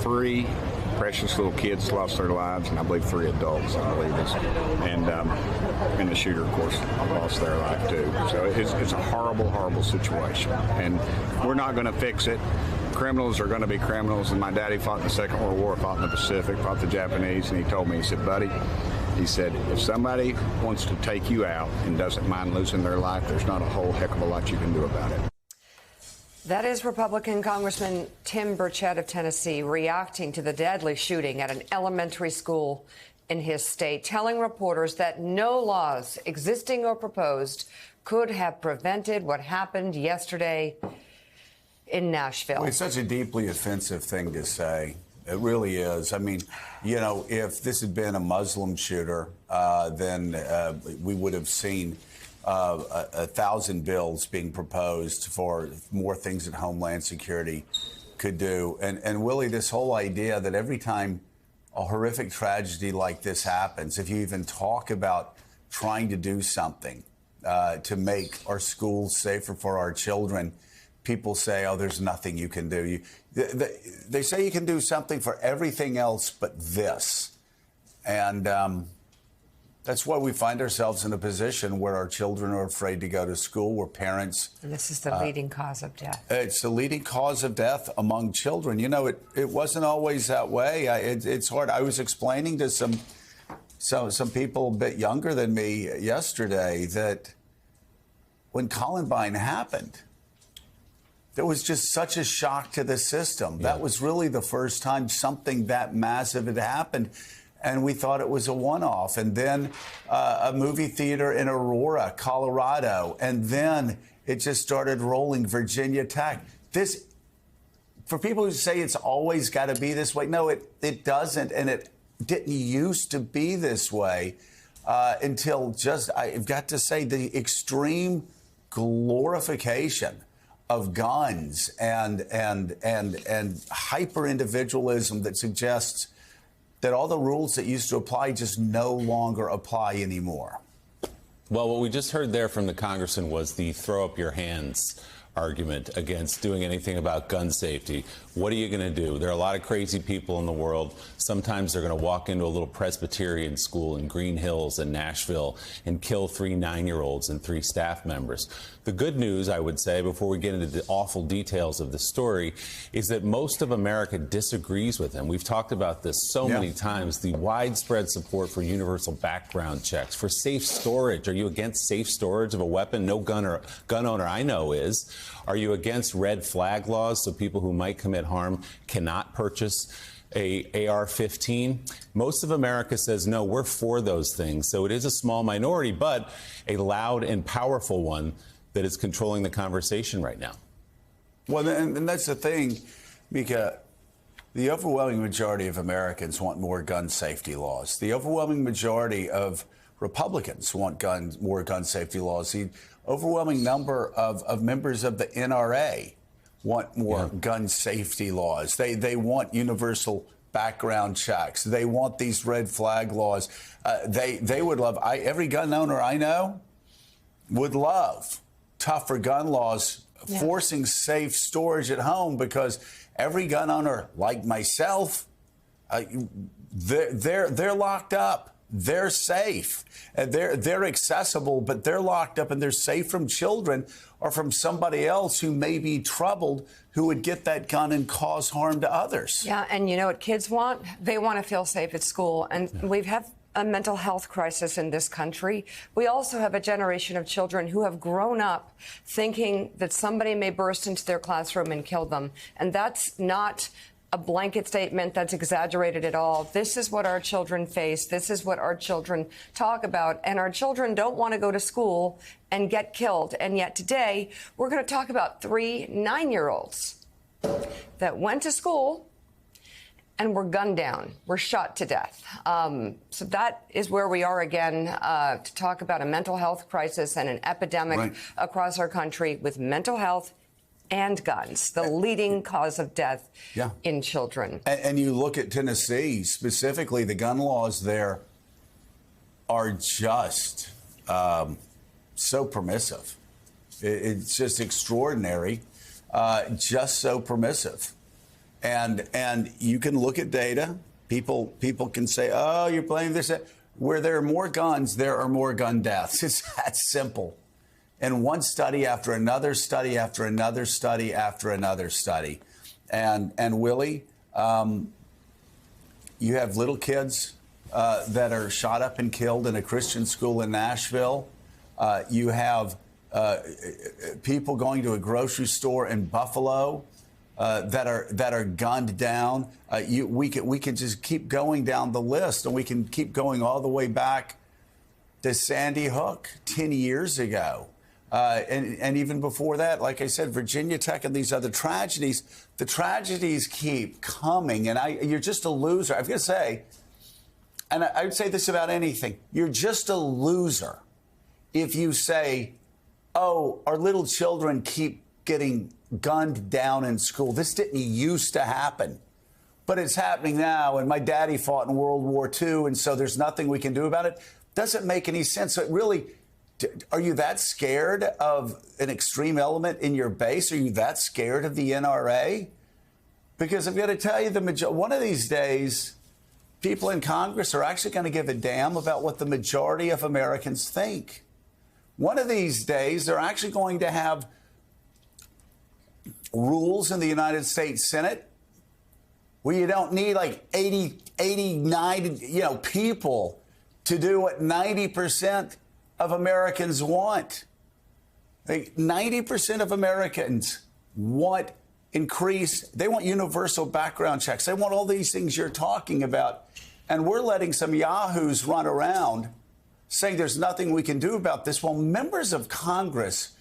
3 precious little kids lost their lives, and I believe 3 adults, and the shooter, of course, lost their life too. So it's a horrible, horrible situation, and we're not going to fix it. Criminals are going to be criminals, and my daddy fought in the Second World War, fought in the Pacific, fought the Japanese, and he told me, he said, buddy, he said, if somebody wants to take you out and doesn't mind losing their life, there's not a whole heck of a lot you can do about it. That is Republican Congressman Tim Burchett of Tennessee reacting to the deadly shooting at an elementary school in his state, telling reporters that no laws, existing or proposed, could have prevented what happened yesterday in Nashville. Well, it's such a deeply offensive thing to say. It really is. I mean, you know, if this had been a Muslim shooter, then we would have seen 1,000 bills being proposed for more things that Homeland Security could do. And Willie, this whole idea that every time a horrific tragedy like this happens, if you even talk about trying to do something to make our schools safer for our children, people say, oh, there's nothing you can do. They say you can do something for everything else but this. And that's why we find ourselves in a position where our children are afraid to go to school, where parents... And this is the leading cause of death. It's the leading cause of death among children. You know, it wasn't always that way. It's hard. I was explaining to some people a bit younger than me yesterday that when Columbine happened, there was just such a shock to the system. Yeah. That was really the first time something that massive had happened. And we thought it was a one-off. And then a movie theater in Aurora, Colorado. And then it just started rolling, Virginia Tech. This, for people who say it's always got to be this way, no, it doesn't. And it didn't used to be this way until just, I've got to say, the extreme glorification of guns and hyper-individualism that suggests that all the rules that used to apply just no longer apply anymore. Well, what we just heard there from the congressman was the throw up your hands argument against doing anything about gun safety. What are you going to do? There are a lot of crazy people in the world. Sometimes they're going to walk into a little Presbyterian school in Green Hills in Nashville and kill 3 9-year-olds and 3 staff members. The good news, I would say, before we get into the awful details of the story, is that most of America disagrees with him. We've talked about this so many times, the widespread support for universal background checks, for safe storage. Are you against safe storage of a weapon? No gun owner I know is. Are you against red flag laws so people who might commit harm cannot purchase a AR-15? Most of America says, no, we're for those things. So it is a small minority, but a loud and powerful one that is controlling the conversation right now. Well, and that's the thing, Mika. The overwhelming majority of Americans want more gun safety laws. The overwhelming majority of Republicans want more gun safety laws. The overwhelming number of members of the NRA want more gun safety laws. They want universal background checks. They want these red flag laws. They would love, every gun owner I know would love tougher gun laws, forcing safe storage at home, because every gun owner, like myself, they're locked up. They're safe. They're accessible, but they're locked up and they're safe from children or from somebody else who may be troubled, who would get that gun and cause harm to others. Yeah, and you know what kids want? They want to feel safe at school. And we've had a mental health crisis in this country. We also have a generation of children who have grown up thinking that somebody may burst into their classroom and kill them. And that's not a blanket statement that's exaggerated at all. This is what our children face. This is what our children talk about. And our children don't want to go to school and get killed. And yet today, we're going to talk about 3 9-year-olds that went to school and were gunned down, were shot to death. So that is where we are again to talk about a mental health crisis and an epidemic across our country with mental health and guns, the leading cause of death in children. And you look at Tennessee, specifically, the gun laws there are just so permissive. It's just extraordinary, just so permissive. And you can look at data. People can say, oh, you're blaming this. Where there are more guns, there are more gun deaths. It's that simple. And one study after another study after another study after another study. And Willie, you have little kids that are shot up and killed in a Christian school in Nashville. You have people going to a grocery store in Buffalo that are gunned down. We can just keep going down the list, and we can keep going all the way back to Sandy Hook 10 years ago. And even before that, like I said, Virginia Tech and these other tragedies, the tragedies keep coming. And you're just a loser. I've got to say, and I would say this about anything, you're just a loser if you say, oh, our little children keep getting gunned down in school. This didn't used to happen, but it's happening now. And my daddy fought in World War II, and so there's nothing we can do about it. Doesn't make any sense. So it really, are you that scared of an extreme element in your base? Are you that scared of the NRA? Because I've got to tell you, one of these days, people in Congress are actually going to give a damn about what the majority of Americans think. One of these days, they're actually going to have rules in the United States Senate where you don't need like 89, people to do what 90% of Americans want. Like 90% of Americans want they want universal background checks. They want all these things you're talking about. And we're letting some yahoos run around saying there's nothing we can do about this. Well, members of Congress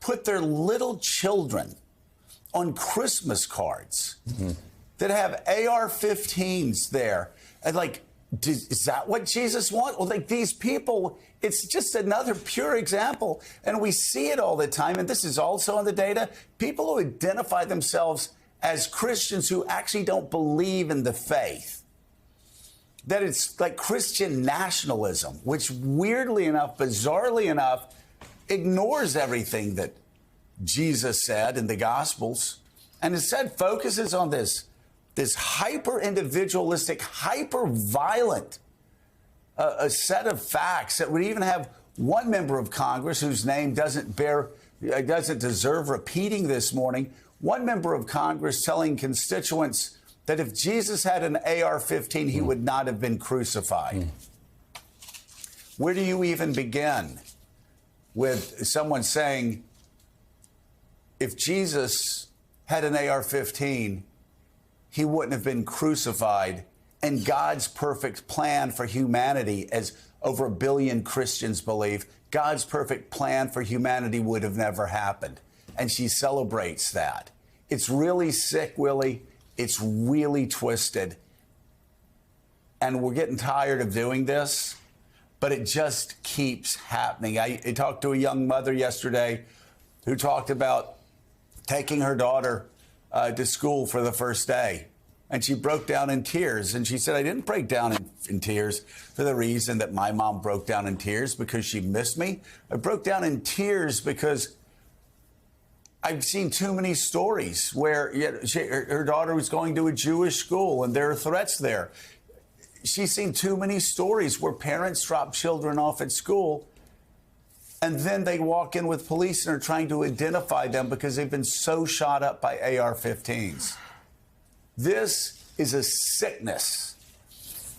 put their little children on Christmas cards that have AR-15s there. And is that what Jesus wants? Well, these people, it's just another pure example. And we see it all the time. And this is also in the data. People who identify themselves as Christians who actually don't believe in the faith. That it's like Christian nationalism, which weirdly enough, bizarrely enough, ignores everything that Jesus said in the Gospels, and instead focuses on this hyper-individualistic, hyper-violent a set of facts that would even have one member of Congress whose name doesn't deserve repeating this morning, one member of Congress telling constituents that if Jesus had an AR-15, he would not have been crucified. Where do you even begin with someone saying, if Jesus had an AR-15, he wouldn't have been crucified, and God's perfect plan for humanity, as over 1 billion Christians believe, God's perfect plan for humanity would have never happened. And she celebrates that. It's really sick, Willie. It's really twisted. And we're getting tired of doing this, but it just keeps happening. I talked to a young mother yesterday who talked about taking her daughter to school for the first day. And she broke down in tears. And she said, I didn't break down in tears for the reason that my mom broke down in tears because she missed me. I broke down in tears because I've seen too many stories where her daughter was going to a Jewish school and there are threats there. She's seen too many stories where parents drop children off at school and then they walk in with police and are trying to identify them because they've been so shot up by AR-15s. This is a sickness.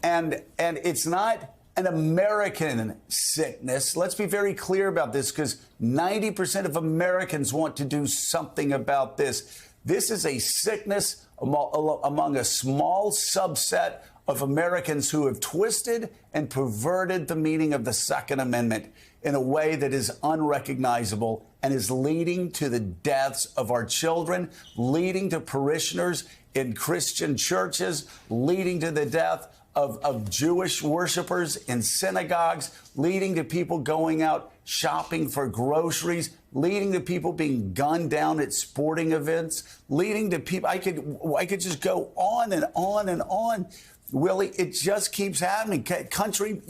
And it's not an American sickness. Let's be very clear about this, because 90% of Americans want to do something about this. This is a sickness among a small subset of Americans who have twisted and perverted the meaning of the Second Amendment in a way that is unrecognizable and is leading to the deaths of our children, leading to parishioners in Christian churches, leading to the death of Jewish worshipers in synagogues, leading to people going out shopping for groceries, leading to people being gunned down at sporting events, leading to people. I could just go on and on and on. Willie, it just keeps happening. Country,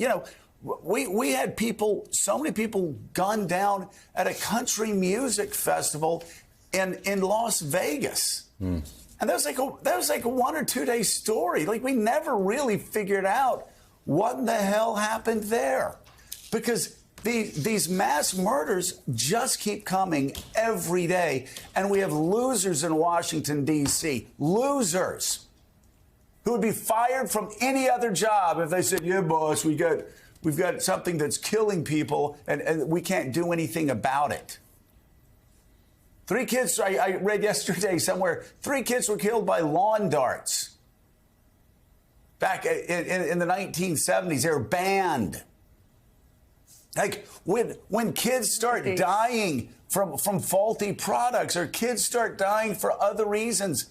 we had so many people gunned down at a country music festival in Las Vegas. And that was like a 1 or 2 day story. Like, we never really figured out what in the hell happened there. Because these mass murders just keep coming every day. And we have losers in Washington, D.C. Losers who would be fired from any other job if they said, yeah, boss, we've got something that's killing people and we can't do anything about it. 3 kids, I read yesterday somewhere, 3 kids were killed by lawn darts. Back in the 1970s, they were banned. Like, when kids start dying from faulty products, or kids start dying for other reasons,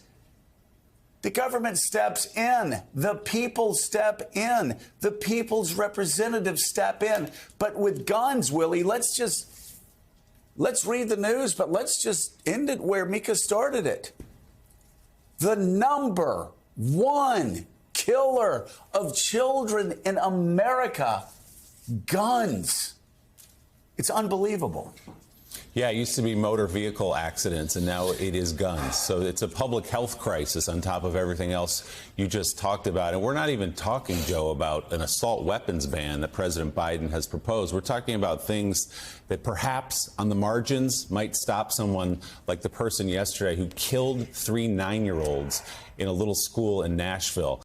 the government steps in. The people step in. The people's representatives step in. But with guns, Willie, let's read the news, but let's just end it where Mika started it. The number 1 killer of children in America, guns. It's unbelievable. Yeah, it used to be motor vehicle accidents, and now it is guns. So it's a public health crisis on top of everything else you just talked about. And we're not even talking, Joe, about an assault weapons ban that President Biden has proposed. We're talking about things that perhaps on the margins might stop someone like the person yesterday who killed 3 9-year-olds in a little school in Nashville.